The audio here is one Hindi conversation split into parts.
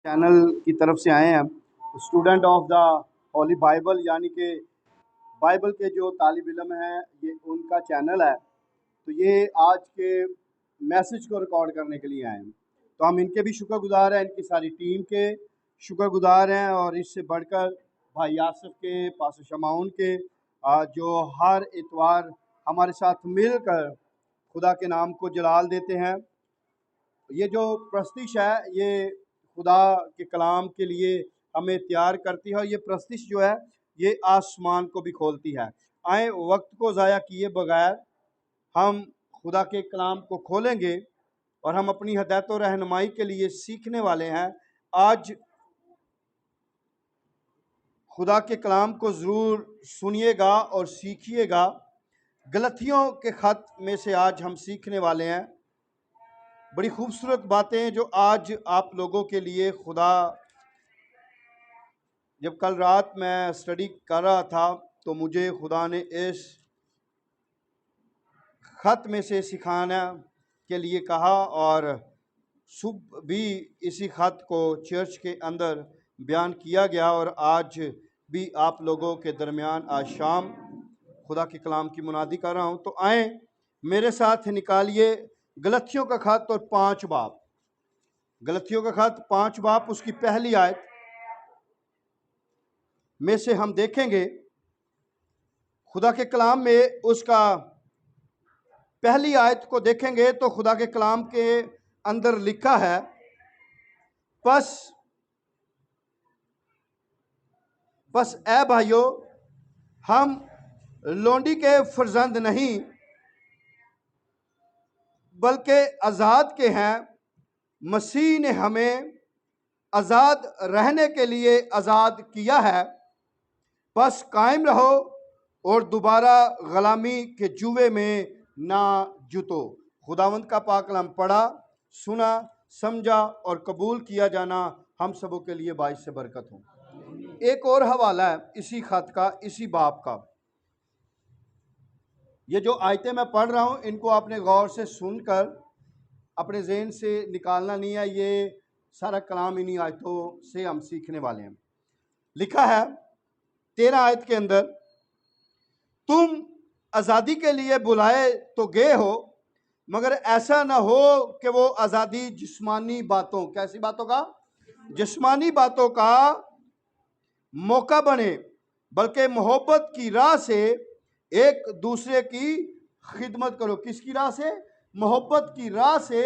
चैनल की तरफ से आए हैं, student of the Holi Bible, यानी कि बाइबल के जो तालिब इल्म हैं, ये उनका चैनल है। तो ये आज के मैसेज को रिकॉर्ड करने के लिए आए हैं। तो हम इनके भी शुक्रगुजार हैं, इनकी सारी टीम के शुक्रगुजार हैं, और इससे बढ़कर भाई यासिफ के, पास शमाउन के, जो हर इतवार हमारे साथ मिलकर खुदा के नाम को जलाल देते हैं। ये जो प्रस्तिश है, ये खुदा के कलाम के लिए हमें तैयार करती है, और ये प्रस्तिश जो है ये आसमान को भी खोलती है। आए वक्त को ज़ाया किए बगैर हम खुदा के कलाम को खोलेंगे और हम अपनी हदायत और रहनुमाई के लिए सीखने वाले हैं। आज खुदा के कलाम को ज़रूर सुनिएगा और सीखिएगा। गलतियों के ख़त में से आज हम सीखने वाले हैं। बड़ी खूबसूरत बातें जो आज आप लोगों के लिए खुदा, जब कल रात मैं स्टडी कर रहा था तो मुझे खुदा ने इस ख़त में से सिखाने के लिए कहा, और सुबह भी इसी ख़त को चर्च के अंदर बयान किया गया, और आज भी आप लोगों के दरमियान आज शाम खुदा के कलाम की मुनादी कर रहा हूँ। तो आए मेरे साथ निकालिए गलतियों का ख़त और 5 बाब। गलतियों का ख़त 5 बाब, उसकी पहली आयत में से हम देखेंगे खुदा के कलाम में। उसका पहली आयत को देखेंगे तो खुदा के कलाम के अंदर लिखा है, बस ए भाइयों, हम लोंडी के फर्जंद नहीं बल्कि आज़ाद के हैं। मसीह ने हमें आज़ाद रहने के लिए आज़ाद किया है। बस कायम रहो और दोबारा ग़ुलामी के जुए में ना जुतो। खुदावंद का पाक कलाम पढ़ा, सुना, समझा और कबूल किया जाना हम सबों के लिए बाइस से बरकत हो। एक और हवाला है इसी खत का, इसी बाप का। ये जो आयतें मैं पढ़ रहा हूँ, इनको आपने गौर से सुनकर अपने जहन से निकालना नहीं है। ये सारा कलाम इन्हीं आयतों से हम सीखने वाले हैं। लिखा है 13 आयत के अंदर, तुम आज़ादी के लिए बुलाए तो गए हो, मगर ऐसा ना हो कि वो आज़ादी जिस्मानी बातों, कैसी बातों का? जिस्मानी बातों का मौका बने, बल्कि मोहब्बत की राह से एक दूसरे की खिदमत करो। किसकी राह से? मोहब्बत की राह से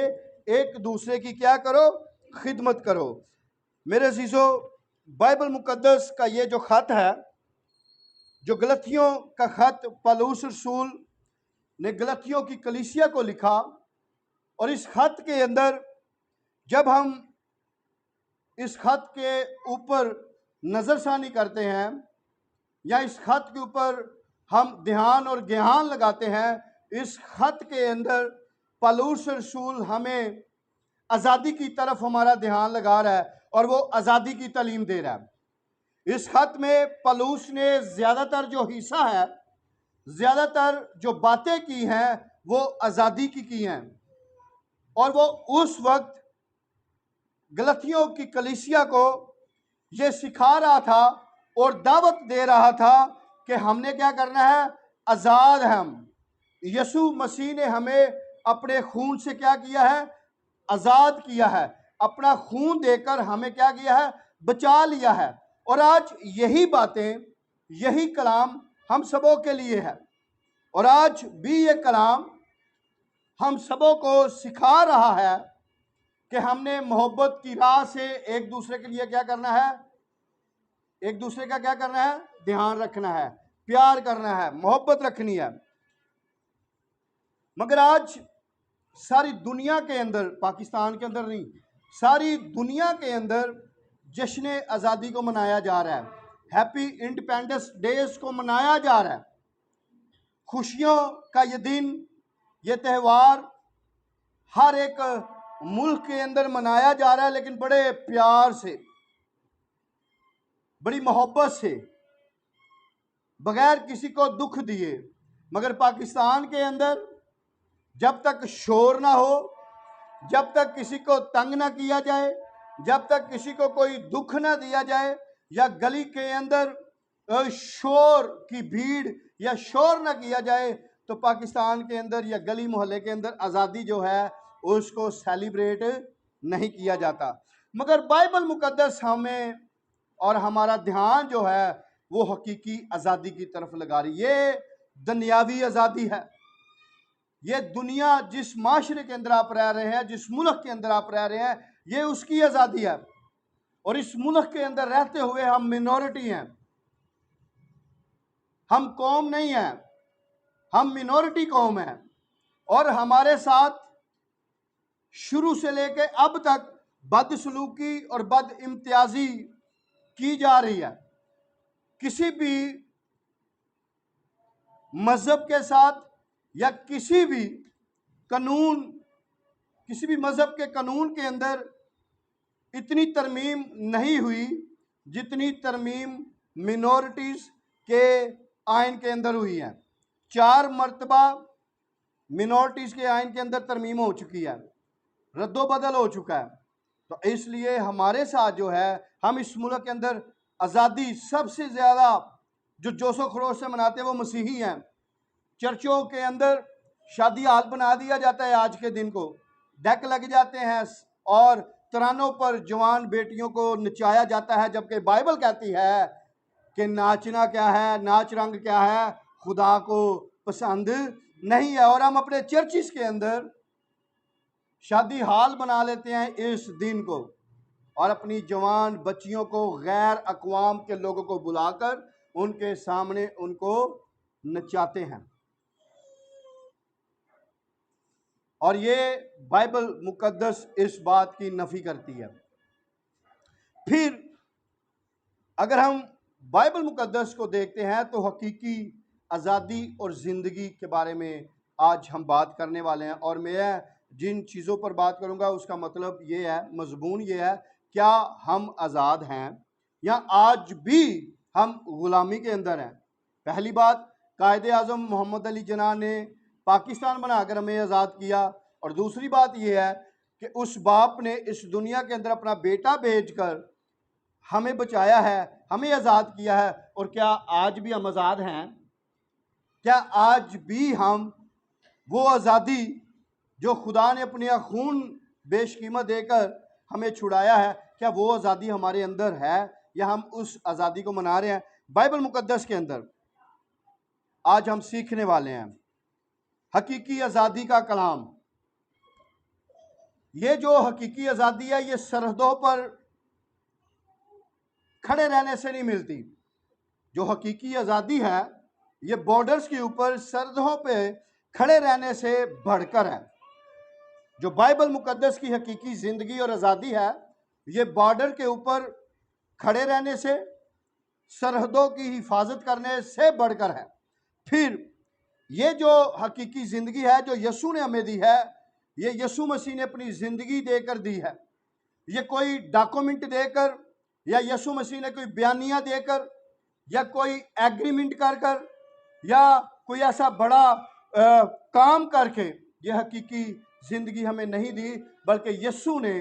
एक दूसरे की क्या करो? खिदमत करो। मेरे अज़ीज़ों, बाइबल मुकद्दस का ये जो ख़त है, जो गलतियों का ख़त पौलुस रसूल ने गलतियों की कलीसिया को लिखा, और इस ख़त के अंदर जब हम इस ख़त के ऊपर नज़रसानी करते हैं या इस ख़त के ऊपर हम ध्यान और ज्ञान लगाते हैं, इस ख़त के अंदर पौलुस रसूल हमें आज़ादी की तरफ हमारा ध्यान लगा रहा है, और वो आज़ादी की तालीम दे रहा है। इस ख़त में पौलुस ने ज़्यादातर जो हिस्सा है, ज़्यादातर जो बातें की हैं, वो आज़ादी की हैं, और वो उस वक्त गलतियों की कलीसिया को ये सिखा रहा था और दावत दे रहा था कि हमने क्या करना है? आज़ाद है हम। यीशु मसीह ने हमें अपने खून से क्या किया है? आज़ाद किया है। अपना खून देकर हमें क्या किया है? बचा लिया है। और आज यही बातें, यही कलाम हम सबों के लिए है, और आज भी ये कलाम हम सबों को सिखा रहा है कि हमने मोहब्बत की राह से एक दूसरे के लिए क्या करना है? एक दूसरे का क्या करना है? ध्यान रखना है, प्यार करना है, मोहब्बत रखनी है। मगर आज सारी दुनिया के अंदर, पाकिस्तान के अंदर नहीं, सारी दुनिया के अंदर जश्न आज़ादी को मनाया जा रहा है। हैप्पी इंडिपेंडेंस डेज को मनाया जा रहा है। खुशियों का ये दिन, ये त्यौहार हर एक मुल्क के अंदर मनाया जा रहा है, लेकिन बड़े प्यार से, बड़ी मोहब्बत से, बगैर किसी को दुख दिए। मगर पाकिस्तान के अंदर जब तक शोर ना हो, जब तक किसी को तंग ना किया जाए, जब तक किसी को कोई दुख ना दिया जाए या गली के अंदर शोर की भीड़ या शोर ना किया जाए, तो पाकिस्तान के अंदर या गली मोहल्ले के अंदर आज़ादी जो है उसको सेलिब्रेट नहीं किया जाता। मगर बाइबल मुकद्दस हमें और हमारा ध्यान जो है वो हकीकी आज़ादी की तरफ लगा रही। ये दुनियावी आज़ादी है। ये दुनिया जिस माशरे के अंदर आप रह रहे हैं, जिस मुल्क के अंदर आप रह रहे हैं, ये उसकी आज़ादी है। और इस मुल्क के अंदर रहते हुए हम मिनॉरिटी हैं, हम कौम नहीं हैं, हम मिनॉरिटी कौम हैं। और हमारे साथ शुरू से लेके अब तक बदसलूकी और बद इम्तियाजी की जा रही है। किसी भी मजहब के साथ या किसी भी मजहब के कानून के अंदर इतनी तरमीम नहीं हुई जितनी तरमीम मिनॉरिटीज़ के आइन के अंदर हुई है। 4 मरतबा मिनॉरिटीज़ के आइन के अंदर तरमीम हो चुकी है, रद्दोबदल हो चुका है। तो इसलिए हमारे साथ जो है, हम इस मुल्क के अंदर आज़ादी सबसे ज़्यादा जो जोशो खरोश से मनाते हैं वो मसीही हैं। चर्चों के अंदर शादी हाल बना दिया जाता है, आज के दिन को डेक लग जाते हैं और तरानों पर जवान बेटियों को नचाया जाता है, जबकि बाइबल कहती है कि नाचना क्या है, नाच रंग क्या है, खुदा को पसंद नहीं है। और हम अपने चर्चिस के अंदर शादी हाल बना लेते हैं इस दिन को, और अपनी जवान बच्चियों को गैर अक़वाम के लोगों को बुलाकर उनके सामने उनको नचाते हैं। और ये बाइबल मुकद्दस इस बात की नफ़ी करती है। फिर अगर हम बाइबल मुकद्दस को देखते हैं तो हकीकी आज़ादी और ज़िंदगी के बारे में आज हम बात करने वाले हैं। और मैं जिन चीज़ों पर बात करूंगा उसका मतलब ये है, मजमून ये है, क्या हम आज़ाद हैं या आज भी हम ग़ुलामी के अंदर हैं। पहली बात, कायदे आज़म मोहम्मद अली जिन्ना ने पाकिस्तान बनाकर हमें आज़ाद किया। और दूसरी बात यह है कि उस बाप ने इस दुनिया के अंदर अपना बेटा भेजकर हमें बचाया है, हमें आज़ाद किया है। और क्या आज भी हम आज़ाद हैं? क्या आज भी हम वो आज़ादी जो खुदा ने अपने खून बेशकीमत देकर हमें छुड़ाया है, क्या वो आज़ादी हमारे अंदर है या हम उस आज़ादी को मना रहे हैं? बाइबल मुकद्दस के अंदर आज हम सीखने वाले हैं हकीकी आज़ादी का कलाम। ये जो हकीकी आज़ादी है ये सरहदों पर खड़े रहने से नहीं मिलती। जो हकीकी आज़ादी है ये बॉर्डर्स के ऊपर सरहदों पे खड़े रहने से बढ़कर है। जो बाइबल मुकद्दस की हकीकी ज़िंदगी और आज़ादी है ये बॉर्डर के ऊपर खड़े रहने से, सरहदों की हिफाजत करने से बढ़कर है। फिर ये जो हकीकी ज़िंदगी है जो यीशु ने हमें दी है, ये यीशु मसीह ने अपनी ज़िंदगी देकर दी है। ये कोई डॉक्यूमेंट देकर या यीशु मसीह ने कोई बयानिया देकर या कोई एग्रीमेंट कर या कोई ऐसा बड़ा काम करके ये हकीकी ज़िंदगी हमें नहीं दी, बल्कि यीशु ने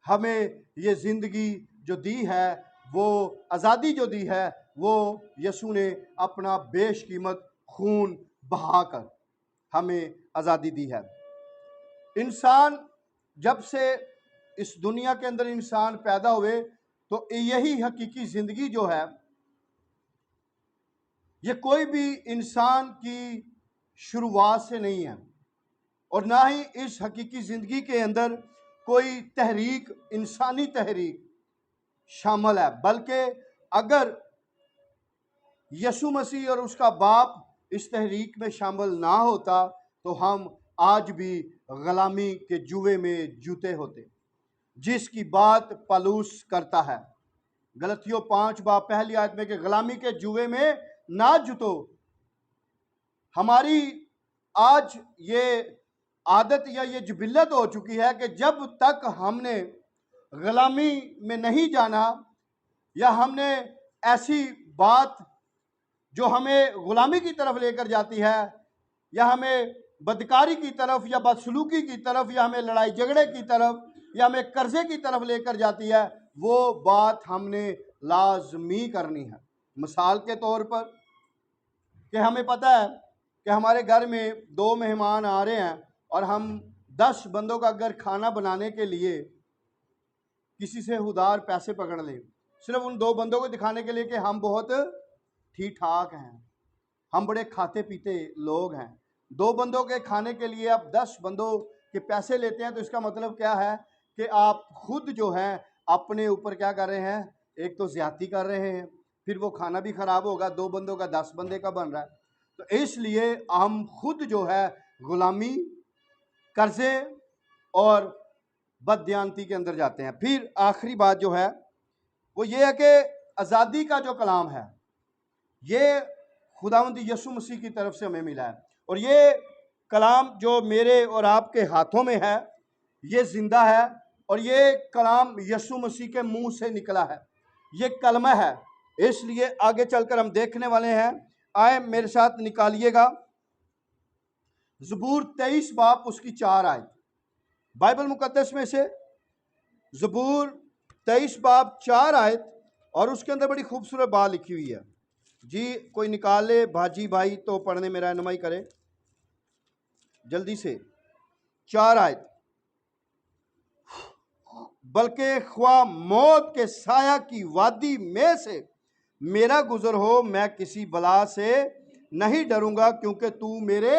हमें ये ज़िंदगी जो दी है, वो आज़ादी जो दी है, वो यीशु ने अपना बेशकीमत खून बहाकर हमें आज़ादी दी है। इंसान जब से इस दुनिया के अंदर इंसान पैदा हुए तो यही हकीकी ज़िंदगी जो है ये कोई भी इंसान की शुरुआत से नहीं है, और ना ही इस हकीकी ज़िंदगी के अंदर कोई तहरीक, इंसानी तहरीक शामिल है। बल्कि अगर यीशु मसीह और उसका बाप इस तहरीक में शामिल ना होता तो हम आज भी ग़ुलामी के जुए में जूते होते, जिसकी बात पौलुस करता है गलतियों 5 बाब पहली आयत में कि ग़ुलामी के जुए में ना जुतो। हमारी आज ये आदत या ये जिबिल्लत हो चुकी है कि जब तक हमने ग़ुलामी में नहीं जाना या हमने ऐसी बात जो हमें ग़ुलामी की तरफ लेकर जाती है या हमें बदकारी की तरफ या बदसलूकी की तरफ या हमें लड़ाई झगड़े की तरफ या हमें कर्जे की तरफ लेकर जाती है, वो बात हमने लाजमी करनी है। मिसाल के तौर पर कि हमें पता है कि हमारे घर में 2 मेहमान आ रहे हैं और हम 10 बंदों का अगर खाना बनाने के लिए किसी से उधार पैसे पकड़ लें, सिर्फ उन 2 बंदों को दिखाने के लिए कि हम बहुत ठीक ठाक हैं, हम बड़े खाते पीते लोग हैं। 2 बंदों के खाने के लिए आप 10 बंदों के पैसे लेते हैं, तो इसका मतलब क्या है कि आप खुद जो है अपने ऊपर क्या कर रहे हैं, एक तो ज्यादती कर रहे हैं, फिर वो खाना भी खराब होगा, 2 बंदों का 10 बंदे का बन रहा है। तो इसलिए हम खुद जो है गुलामी, कर्जे और बददियानती के अंदर जाते हैं। फिर आखिरी बात जो है वो ये है कि आज़ादी का जो कलाम है ये खुदावंद यीशु मसीह की तरफ से हमें मिला है, और ये कलाम जो मेरे और आपके हाथों में है ये जिंदा है, और ये कलाम यीशु मसीह के मुंह से निकला है, ये कलमा है। इसलिए आगे चलकर हम देखने वाले हैं। आए मेरे साथ निकालिएगा ज़बूर 23 बाब उसकी 4 आयत, बाइबल मुकद्दस में से ज़बूर 23 बाब 4 आयत, और उसके अंदर बड़ी खूबसूरत बात लिखी हुई है। जी कोई निकाले भाजी भाई तो पढ़ने में रहनुमाई करे जल्दी से। 4 आयत, बल्कि ख्वा मौत के साया की वादी में से मेरा गुजर हो, मैं किसी बला से नहीं डरूंगा, क्योंकि तू मेरे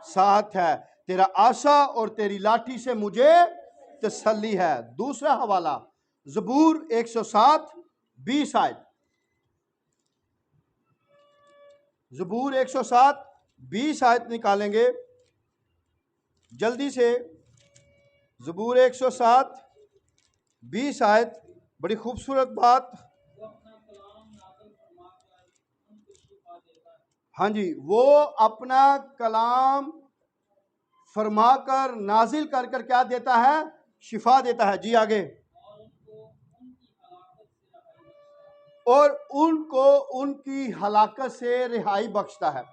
साथ है, तेरा आशा और तेरी लाठी से मुझे तसल्ली है। दूसरा हवाला ज़बूर 107 20 आयत, ज़बूर 107 20 आयत निकालेंगे जल्दी से। ज़बूर 107 20 आयत, बड़ी खूबसूरत बात। हाँ जी, वो अपना कलाम फरमाकर नाजिल कर कर क्या देता है, शिफा देता है। जी आगे, और उनको उनकी हलाकत से रिहाई बख्शता है।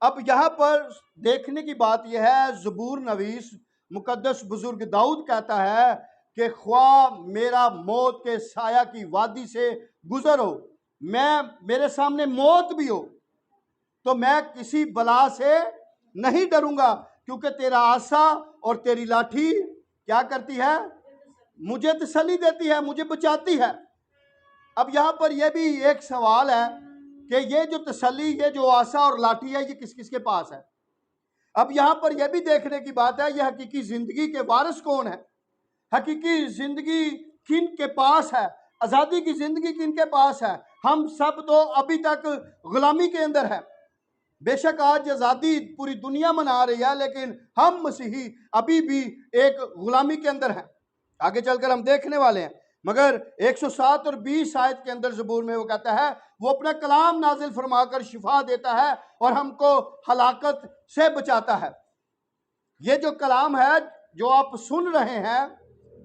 अब यहाँ पर देखने की बात यह है, ज़बूर नवीस मुकद्दस बुजुर्ग दाऊद कहता है कि ख्वा मेरा मौत के साया की वादी से गुजर हो, मेरे सामने मौत भी हो, तो मैं किसी बला से नहीं डरूंगा, क्योंकि तेरा आसा और तेरी लाठी क्या करती है, मुझे तसल्ली देती है, मुझे बचाती है। अब यहाँ पर यह भी एक सवाल है कि ये जो तसल्ली, ये जो आसा और लाठी है, ये किस किस के पास है। अब यहाँ पर यह भी देखने की बात है, यह हकीकी जिंदगी के वारिस कौन है, हकीकी जिंदगी किन के पास है, आज़ादी की जिंदगी किन के पास है। हम सब तो अभी तक गुलामी के अंदर है। बेशक आज आज़ादी पूरी दुनिया मना रही है, लेकिन हम मसीही अभी भी एक गुलामी के अंदर हैं। आगे चलकर हम देखने वाले हैं। मगर 107 और 20 आयत के अंदर ज़बूर में वो कहता है, वो अपना कलाम नाजिल फरमाकर शिफा देता है और हमको हलाकत से बचाता है। ये जो कलाम है जो आप सुन रहे हैं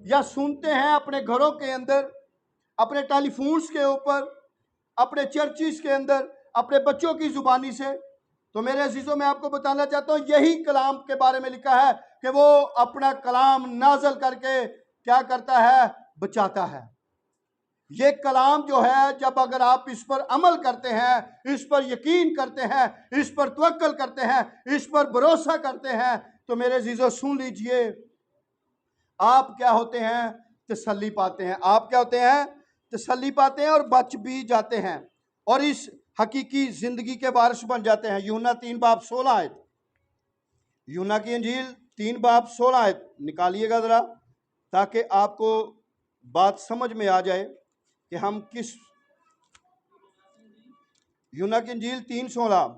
या सुनते हैं अपने घरों के अंदर, अपने टेलीफोन्स के ऊपर, अपने चर्चिस के अंदर, अपने बच्चों की जुबानी से, तो मेरे अजीजों मैं आपको बताना चाहता हूँ यही कलाम के बारे में लिखा है कि वो अपना कलाम नाजल करके क्या करता है, बचाता है। ये कलाम जो है, जब अगर आप इस पर अमल करते हैं, इस पर यकीन करते हैं, इस पर तवक्कल करते हैं, इस पर भरोसा करते हैं, तो मेरे अजीजों सुन लीजिए, आप क्या होते हैं, तसल्ली पाते हैं। आप क्या होते हैं, तसल्ली पाते हैं और बच भी जाते हैं, और इस हकीकी जिंदगी के वारिस बन जाते हैं। यूहन्ना 3 बाब 16 आयत, यूहन्ना की इंजील 3 बाब 16 आयत निकालिएगा जरा, ताकि आपको बात समझ में आ जाए कि हम किस। यूहन्ना की इंजील 3:16,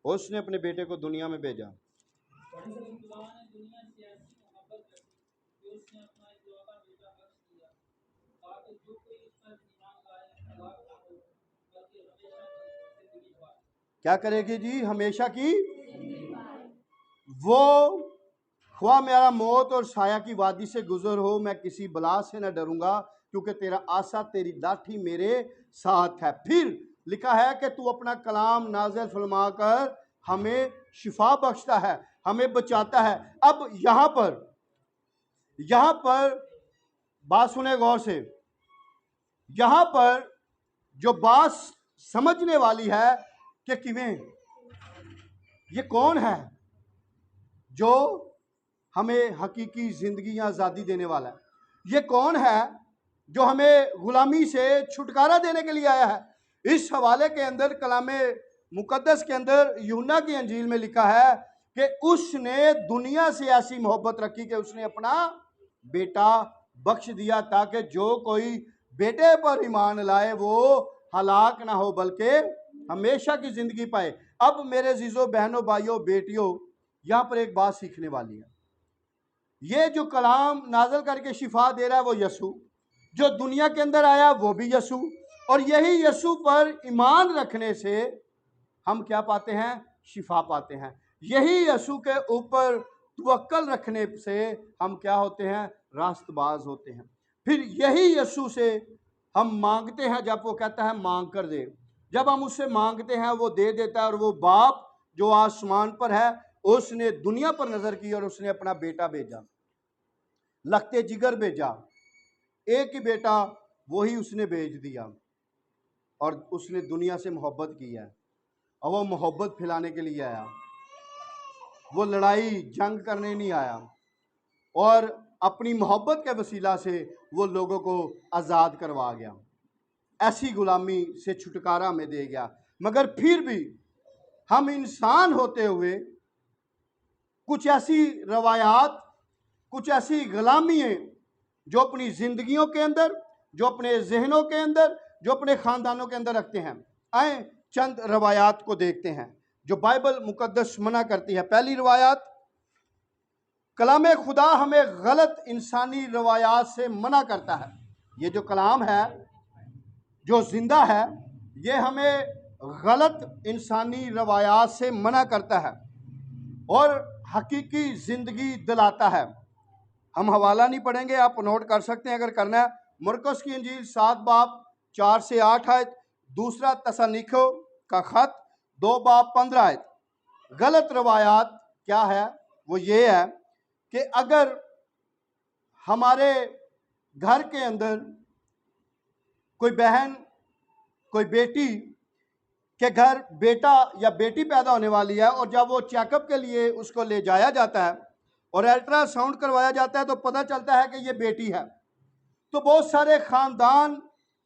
उसने अपने बेटे को दुनिया में भेजा। क्या करेगी जी, हमेशा की। वो ख्वा मेरा मौत और साया की वादी से गुजर हो, मैं किसी बला से न डरूंगा, क्योंकि तेरा आसा तेरी लाठी मेरे साथ है। फिर लिखा है कि तू अपना कलाम नाज़िल फरमा कर हमें शिफा बख्शता है, हमें बचाता है। अब यहाँ पर यहां पर बात सुने गौर से, यहां पर जो बात समझने वाली है कि किवें ये कौन है जो हमें हकीकी जिंदगी या आज़ादी देने वाला है, ये कौन है जो हमें गुलामी से छुटकारा देने के लिए आया है। इस हवाले के अंदर कलामे मुकद्दस के अंदर यूहन्ना की अंजील में लिखा है कि उसने दुनिया से ऐसी मोहब्बत रखी कि उसने अपना बेटा बख्श दिया, ताकि जो कोई बेटे पर ईमान लाए वो हलाक ना हो बल्कि हमेशा की जिंदगी पाए। अब मेरे जीजो बहनों भाइयों बेटियों, यहां पर एक बात सीखने वाली है। ये जो कलाम नाजल करके शिफा दे रहा है वो यसू, जो दुनिया के अंदर आया वो भी यसू, और यही यसू पर ईमान रखने से हम क्या पाते हैं, शिफा पाते हैं। यही यसू के ऊपर तवक्कल रखने से हम क्या होते हैं, रास्तबाज होते हैं। फिर यही यसू से हम मांगते हैं, जब वो कहता है मांग कर दे, जब हम उससे मांगते हैं वो दे देता है। और वो बाप जो आसमान पर है उसने दुनिया पर नजर की और उसने अपना बेटा भेजा, लखते जिगर भेजा, एक ही बेटा वही उसने भेज दिया, और उसने दुनिया से मोहब्बत की है। और वो मोहब्बत फैलाने के लिए आया, वो लड़ाई जंग करने नहीं आया, और अपनी मोहब्बत के वसीला से वो लोगों को आज़ाद करवा गया, ऐसी गुलामी से छुटकारा हमें दे गया। मगर फिर भी हम इंसान होते हुए कुछ ऐसी रवायात, कुछ ऐसी गुलामियाँ जो अपनी ज़िंदगियों के अंदर, जो अपने जहनों के अंदर, जो अपने ख़ानदानों के अंदर रखते हैं। आए चंद रवायात को देखते हैं जो बाइबल मुकद्दस मना करती है। पहली रवायात, कलाम खुदा हमें गलत इंसानी रवायात से मना करता है। ये जो कलाम है जो जिंदा है, ये हमें गलत इंसानी रवायात से मना करता है और हकीकी ज़िंदगी दिलाता है। हम हवाला नहीं पढ़ेंगे, आप नोट कर सकते हैं अगर करना है। मरकुस की इंजील 7 बाब 4 से 8 आयत, दूसरा तसनीखों का खत 2 बाब 15 आयत। गलत रवायात क्या है, वो ये है कि अगर हमारे घर के अंदर कोई बहन, कोई बेटी के घर बेटा या बेटी पैदा होने वाली है, और जब वो चेकअप के लिए उसको ले जाया जाता है और अल्ट्रासाउंड करवाया जाता है तो पता चलता है कि ये बेटी है, तो बहुत सारे खानदान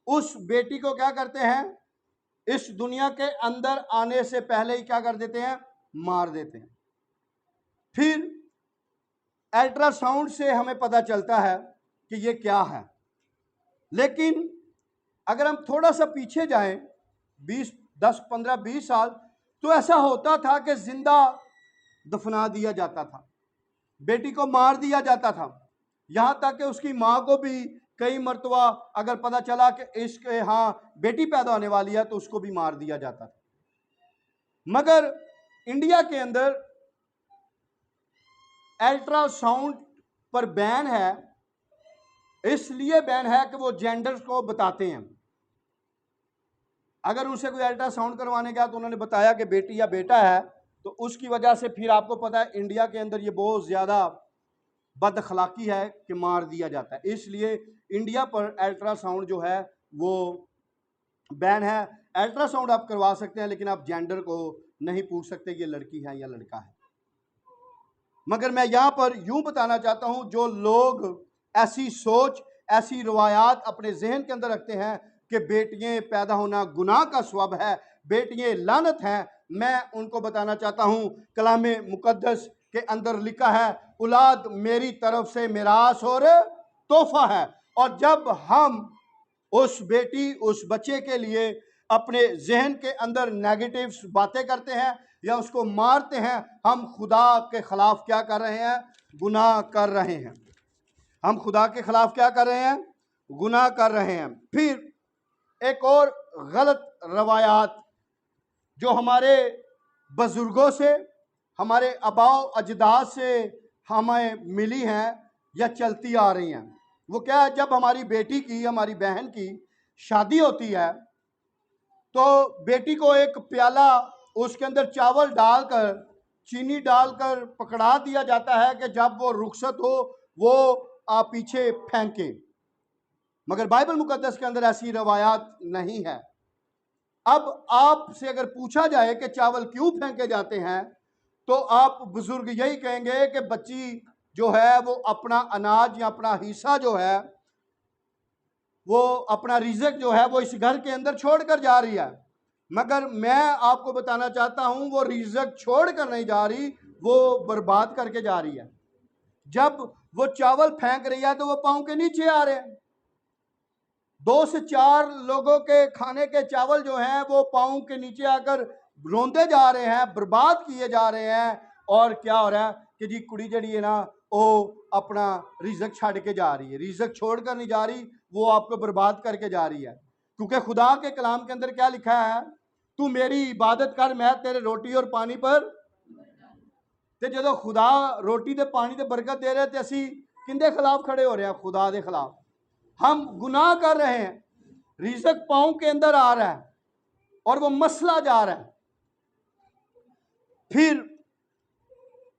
उस बेटी को क्या करते हैं, इस दुनिया के अंदर आने से पहले ही क्या कर देते हैं, मार देते हैं। फिर अल्ट्रासाउंड से हमें पता चलता है कि ये क्या है। लेकिन अगर हम थोड़ा सा पीछे जाएं 10, 15, 20 साल, तो ऐसा होता था कि जिंदा दफना दिया जाता था, बेटी को मार दिया जाता था। यहां तक कि उसकी मां को भी कई मरतबा अगर पता चला कि इसके यहाँ बेटी पैदा होने वाली है तो उसको भी मार दिया जाता था। मगर इंडिया के अंदर अल्ट्रासाउंड पर बैन है, इसलिए बैन है कि वो जेंडर को बताते हैं। अगर उनसे कोई अल्ट्रासाउंड करवाने गया तो उन्होंने बताया कि बेटी या बेटा है, तो उसकी वजह से फिर आपको पता है इंडिया के अंदर ये बहुत ज़्यादा बदअखलाकी है कि मार दिया जाता है। इसलिए इंडिया पर अल्ट्रासाउंड जो है वो बैन है। अल्ट्रासाउंड आप करवा सकते हैं लेकिन आप जेंडर को नहीं पूछ सकते ये लड़की है या लड़का है। मगर मैं यहाँ पर यूं बताना चाहता हूं, जो लोग ऐसी सोच, ऐसी रवायात अपने जहन के अंदर रखते हैं कि बेटियां पैदा होना गुनाह का स्वभाव है, बेटियां लानत हैं, मैं उनको बताना चाहता हूं कलामे मुकद्दस के अंदर लिखा है, औलाद मेरी तरफ से मिरास और तोहफा है। और जब हम उस बेटी, उस बच्चे के लिए अपने जहन के अंदर नेगेटिव बातें करते हैं या उसको मारते हैं, हम खुदा के खिलाफ क्या कर रहे हैं, गुनाह कर रहे हैं। हम खुदा के खिलाफ क्या कर रहे हैं, गुनाह कर रहे हैं। फिर एक और गलत रवायात जो हमारे बुजुर्गों से, हमारे आबाओ अजदाद से हमें मिली हैं या चलती आ रही हैं, वो क्या है, जब हमारी बेटी की, हमारी बहन की शादी होती है तो बेटी को एक प्याला उसके अंदर चावल डालकर, चीनी डालकर पकड़ा दिया जाता है कि जब वो रुखसत हो, वो आप पीछे फेंकें, मगर बाइबल मुकद्दस के अंदर ऐसी रवायात नहीं है। अब आपसे अगर पूछा जाए कि चावल क्यों फेंके जाते हैं, तो आप बुजुर्ग यही कहेंगे कि बच्ची जो है वो अपना अनाज या अपना हिस्सा जो है, वो अपना रिज़्क जो है वो इस घर के अंदर छोड़कर जा रही है। मगर मैं आपको बताना चाहता हूं वो रिज़्क छोड़कर नहीं जा रही, वो बर्बाद करके जा रही है। जब वो चावल फेंक रही है तो वो पांव के नीचे आ रहे हैं। 2 से 4 लोगों के खाने के चावल जो हैं वो पांव के नीचे आकर रोंदे जा रहे हैं, बर्बाद किए जा रहे हैं। और क्या हो रहा है कि जी कुड़ी जड़ी है ना, वो अपना रिज़्क छड़ के जा रही है, रिज़्क छोड़कर नहीं जा रही, वो आपको बर्बाद करके जा रही है। क्योंकि खुदा के कलाम के अंदर क्या लिखा है, तू मेरी इबादत कर, मैं तेरे रोटी और पानी पर। ते जो खुदा रोटी ते पानी ते बरकत दे रहे, असी किंदे खिलाफ खड़े हो रहे हैं? खुदा के खिलाफ। हम गुनाह कर रहे हैं, रिज़्क पांव के अंदर आ रहा है और वो मसला जा रहा है, फिर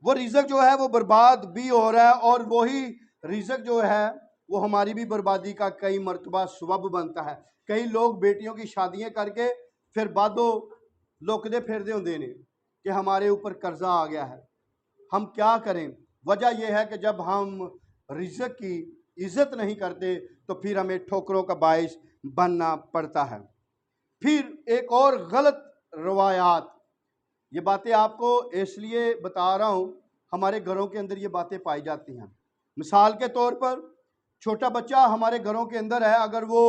वो रिज़्क जो है वो बर्बाद भी हो रहा है, और वही रिज़्क जो है वो हमारी भी बर्बादी का कई मरतबा सबब बनता है। कई लोग बेटियों की शादियां करके फिर बादो लोकदे फिरदे होंगे ने कि हमारे ऊपर कर्जा आ गया है, हम क्या करें? वजह यह है कि जब हम रिज़्क की इज्जत नहीं करते तो फिर हमें ठोकरों का बाइस बनना पड़ता है। फिर एक और गलत रवायात, ये बातें आपको इसलिए बता रहा हूँ, हमारे घरों के अंदर ये बातें पाई जाती हैं। मिसाल के तौर पर छोटा बच्चा हमारे घरों के अंदर है, अगर वो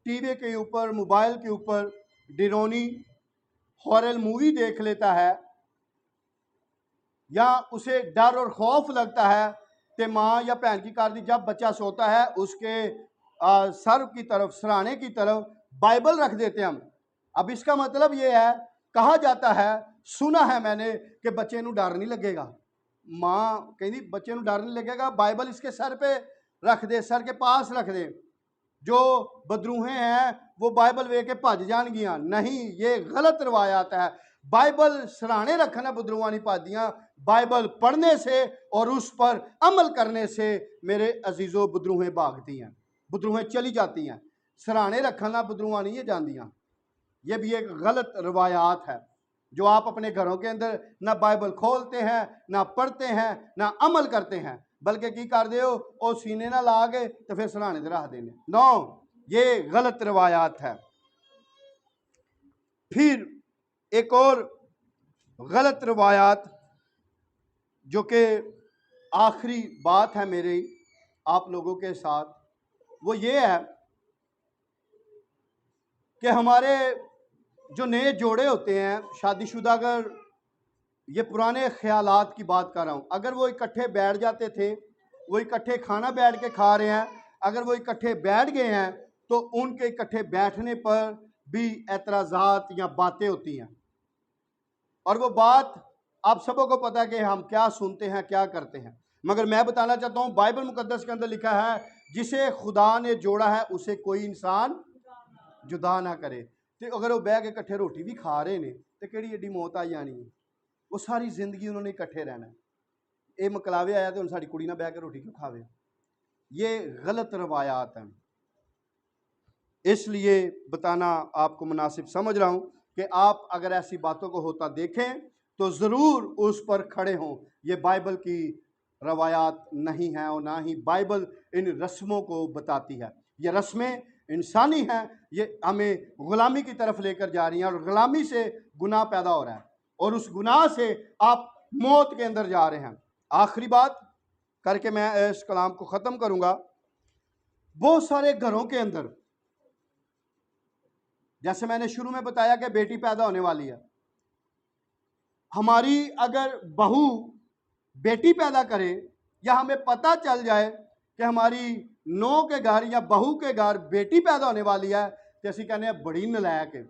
टीवी के ऊपर, मोबाइल के ऊपर डिरोनी हॉरर मूवी देख लेता है, या उसे डर और खौफ लगता है, तो माँ या बहन की कार दी जब बच्चा सोता है उसके सर की तरफ, सराहने की तरफ बाइबल रख देते हैं हम। अब इसका मतलब ये है, कहा जाता है, सुना है मैंने कि बच्चे नू डर नहीं लगेगा। माँ कहती बच्चे नू डर नहीं लगेगा, बाइबल इसके सर पे रख दे, सर के पास रख दे। जो बदरूहें हैं वो बाइबल वे के भज जाएंगियां। नहीं, ये गलत रवायात है। बाइबल सराहने रखना बदरूहा नहीं पादियां, बाइबल पढ़ने से और उस पर अमल करने से मेरे अजीज़ों बदरूहें भागती हैं, बदरूहें चली जाती हैं। सराहने रखना बदरूहा नहीं है जांदियां। ये भी एक गलत रवायात है जो आप अपने घरों के अंदर ना बाइबल खोलते हैं, ना पढ़ते हैं, ना अमल करते हैं, बल्कि की कर दे हो सीने ना ला के तो फिर सराहने दे रख देने। नो, ये गलत रवायात है। फिर एक और गलत रवायात जो कि आखिरी बात है मेरी आप लोगों के साथ, वो ये है कि हमारे जो नए जोड़े होते हैं शादीशुदा, अगर ये पुराने ख्यालात की बात कर रहा हूँ, अगर वो इकट्ठे बैठ जाते थे, वो इकट्ठे खाना बैठ के खा रहे हैं, अगर वो इकट्ठे बैठ गए हैं तो उनके इकट्ठे बैठने पर भी एतराज़ात या बातें होती हैं। और वो बात आप सबों को पता है कि हम क्या सुनते हैं, क्या करते हैं। मगर मैं बताना चाहता हूँ, बाइबल मुकद्दस के अंदर लिखा है, जिसे खुदा ने जोड़ा है उसे कोई इंसान जुदा ना करे। तो अगर वो बह के इकट्ठे रोटी भी खा रहे ने तो केड़ी एडी मौत आई जानी है? वो सारी जिंदगी उन्होंने इकट्ठे रहना है। ये मकलावे आया तो हम साड़ी कुड़ी ना बह के रोटी क्यों खावे? ये गलत रवायात हैं। इसलिए बताना आपको मुनासिब समझ रहा हूँ कि आप अगर ऐसी बातों को होता देखें तो ज़रूर उस पर खड़े हों। ये बाइबल की रवायात नहीं है और ना ही बाइबल इन रस्मों को बताती है। ये रस्में इंसानी हैं, ये हमें ग़ुलामी की तरफ लेकर जा रही हैं, और ग़ुलामी से गुनाह पैदा हो रहा है और उस गुनाह से आप मौत के अंदर जा रहे हैं। आखिरी बात करके मैं इस कलाम को ख़त्म करूँगा। बहुत सारे घरों के अंदर, जैसे मैंने शुरू में बताया कि बेटी पैदा होने वाली है, हमारी अगर बहू बेटी पैदा करे या हमें पता चल जाए कि हमारी नौ के घर या बहू के घर बेटी पैदा होने वाली है, तो असी कहने बड़ी नलायक है,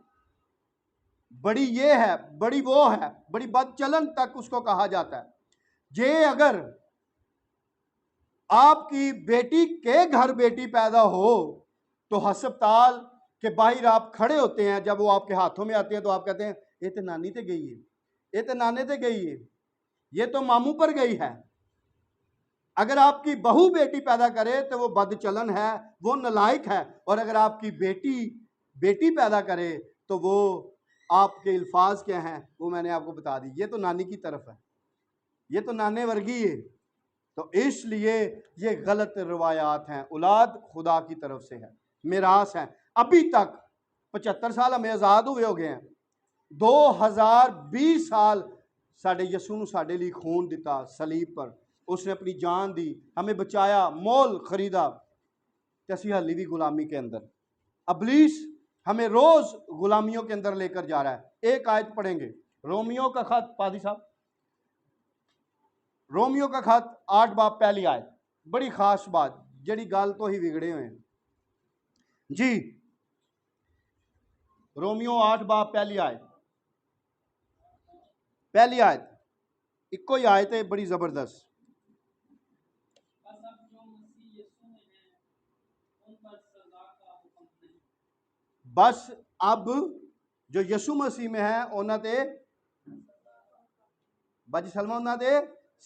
बड़ी ये है, बड़ी वो है, बड़ी बदचलन तक उसको कहा जाता है। जे अगर आपकी बेटी के घर बेटी पैदा हो तो हस्पताल के बाहर आप खड़े होते हैं, जब वो आपके हाथों में आती है तो आप कहते हैं ये तो नानी ते गई है, ये तो नाने ते गई है, ये तो मामू पर गई है। अगर आपकी बहू बेटी पैदा करे तो वो बदचलन है, वो नालायक है। और अगर आपकी बेटी बेटी पैदा करे तो वो आपके अल्फाज क्या हैं वो मैंने आपको बता दी। ये तो नानी की तरफ है, ये तो नाने वर्गी है। तो इसलिए ये गलत रवायात हैं। औलाद खुदा की तरफ से है, मिरास है। अभी तक 75 साल हमें आज़ाद हुए हो गए हैं, 2020 साल साढ़े यसू ने साढ़े लिए खून दिता सलीब पर, उसने अपनी जान दी, हमें बचाया, मोल खरीदा। तैसी हाली भी गुलामी के अंदर अबलीस हमें रोज गुलामियों के अंदर लेकर जा रहा है। एक आयत पढ़ेंगे, रोमियो का खत, पादी साहब, रोमियो का खत 8 बाब पहली आयत, बड़ी खास बात जड़ी गल तो ही बिगड़े हुए हैं जी। रोमियो 8 बाब पहली आयत इको ही आयत है, बड़ी जबरदस्त। बस अब जो यसू मसीह में है उन्हां ते बाजी सलमा उन्हां ते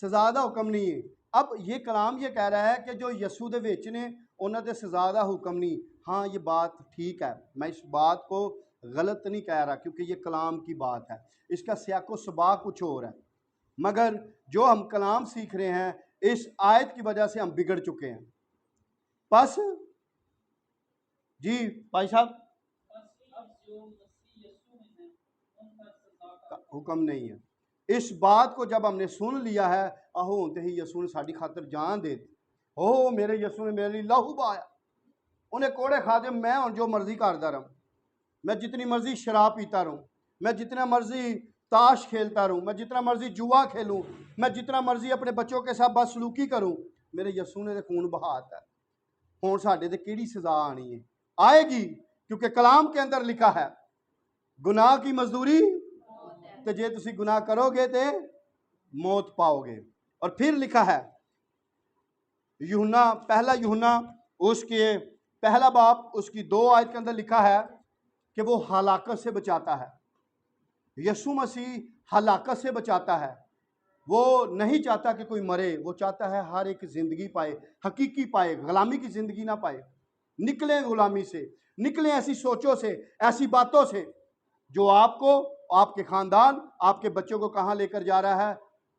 सजा दा हुक्म नहीं है। अब ये कलाम ये कह रहा है कि जो यसू दे विच ने उन्हां ते सजा दा हुक्म नहीं। हाँ, ये बात ठीक है, मैं इस बात को गलत नहीं कह रहा क्योंकि ये कलाम की बात है, इसका सियाको सबा कुछ और है। मगर जो हम कलाम सीख रहे हैं इस आयत की वजह से हम बिगड़ चुके हैं। बस जी भाई साहब, हुक्म नहीं है। इस बात को जब हमने सुन लिया है, आहो होते ही यसू ने साड़ी खातर जान दे दी। हो मेरे यसू ने मेरे लिए लहू बहाया, उन्हें कोड़े खा दे, मैं और जो मर्जी करता रहूं, मैं जितनी मर्जी शराब पीता रहूं, मैं जितना मर्जी ताश खेलता रहूं, मैं जितना मर्जी जुआ खेलूं, मैं जितना मर्जी अपने बच्चों के साथ बदसलूकी करूं, मेरे यसू ने खून बहाता है। हुण साडे ते केड़ी सजा आनी है? आएगी, क्योंकि कलाम के अंदर लिखा है गुनाह की मजदूरी, तो जे तुसी गुनाह करोगे तो मौत पाओगे। और फिर लिखा है यूहन्ना, पहला यूहन्ना उसके पहला बाप उसकी 2 आयत के अंदर लिखा है कि वो हलाकत से बचाता है। यसू मसीह हलाकत से बचाता है। वो नहीं चाहता कि कोई मरे, वो चाहता है हर एक जिंदगी पाए, हकीकी पाए, गुलामी की जिंदगी ना पाए। निकले गुलामी से, निकले ऐसी सोचों से, ऐसी बातों से जो आपको, आपके खानदान, आपके बच्चों को कहाँ लेकर जा रहा है?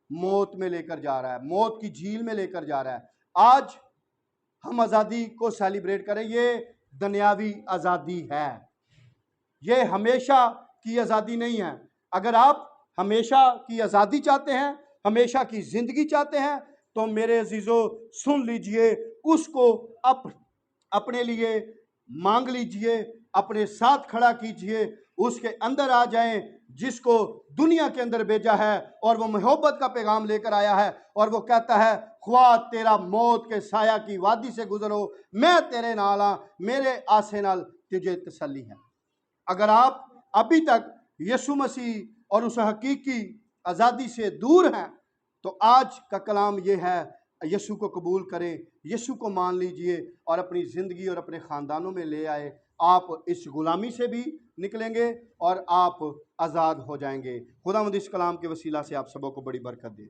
मौत में लेकर जा रहा है, मौत की झील में लेकर जा रहा है। आज हम आज़ादी को सेलिब्रेट करें, ये दुनियावी आज़ादी है, ये हमेशा की आज़ादी नहीं है। अगर आप हमेशा की आज़ादी चाहते हैं, हमेशा की जिंदगी चाहते हैं, तो मेरे अजीजों सुन लीजिए, उसको अपने लिए मांग लीजिए, अपने साथ खड़ा कीजिए, उसके अंदर आ जाएं जिसको दुनिया के अंदर भेजा है, और वो मोहब्बत का पैगाम लेकर आया है। और वो कहता है ख्वा तेरा मौत के साया की वादी से गुजरो, मैं तेरे नाल हां, मेरे आसे नाल तुझे तसल्ली है। अगर आप अभी तक यसु मसीह और उस हकीकी आज़ादी से दूर हैं, तो आज का कलाम ये है, यसु को कबूल करें, यसु को मान लीजिए और अपनी ज़िंदगी और अपने ख़ानदानों में ले आए। आप इस गुलामी से भी निकलेंगे और आप आज़ाद हो जाएंगे। खुदावंद इस कलाम के वसीला से आप सबों को बड़ी बरकत दे।